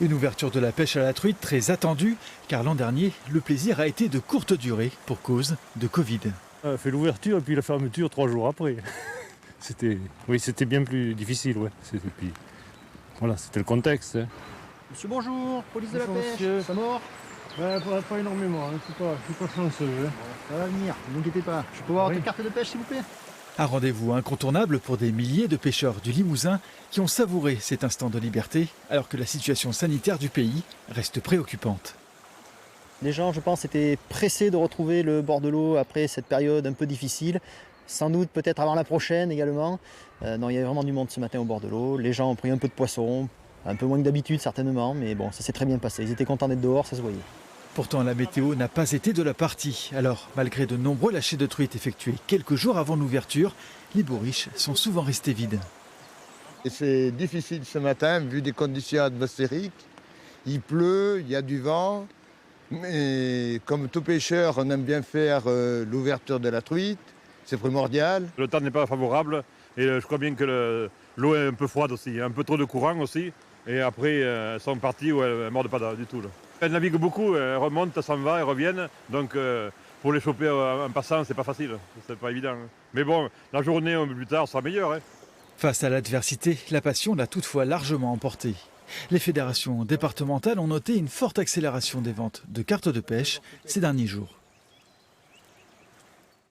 Une ouverture de la pêche à la truite très attendue, car l'an dernier, le plaisir a été de courte durée pour cause de Covid. On a fait l'ouverture et puis la fermeture 3 jours après. C'était bien plus difficile, ouais. Voilà, c'était le contexte. Hein. Monsieur, bonjour, police de la Bonjour, pêche, monsieur. ça mord? Pas énormément, hein. Je suis pas chanceux. Hein. Ça va venir, ne vous inquiétez pas. Je peux avoir Oui. votre carte de pêche s'il vous plaît? Un rendez-vous incontournable pour des milliers de pêcheurs du Limousin qui ont savouré cet instant de liberté, alors que la situation sanitaire du pays reste préoccupante. Les gens, je pense, étaient pressés de retrouver le bord de l'eau après cette période un peu difficile. Sans doute peut-être avant la prochaine également. Non, il y avait vraiment du monde ce matin au bord de l'eau. Les gens ont pris un peu de poisson, un peu moins que d'habitude certainement, mais bon, ça s'est très bien passé. Ils étaient contents d'être dehors, ça se voyait. Pourtant, la météo n'a pas été de la partie. Alors, malgré de nombreux lâchers de truites effectués quelques jours avant l'ouverture, les bourriches sont souvent restées vides. Et c'est difficile ce matin, vu des conditions atmosphériques. Il pleut, il y a du vent. Mais comme tout pêcheur, on aime bien faire l'ouverture de la truite. C'est primordial. Le temps n'est pas favorable et je crois bien que l'eau est un peu froide aussi, un peu trop de courant aussi. Et après, elles sont parties ou elles ne mordent pas du tout. Là. Elles naviguent beaucoup, elles remontent, elles s'en vont, elles reviennent. Donc pour les choper en passant, c'est pas facile, c'est pas évident. Mais bon, la journée un peu plus tard sera meilleure. Hein. Face à l'adversité, la passion l'a toutefois largement emporté. Les fédérations départementales ont noté une forte accélération des ventes de cartes de pêche ces derniers jours.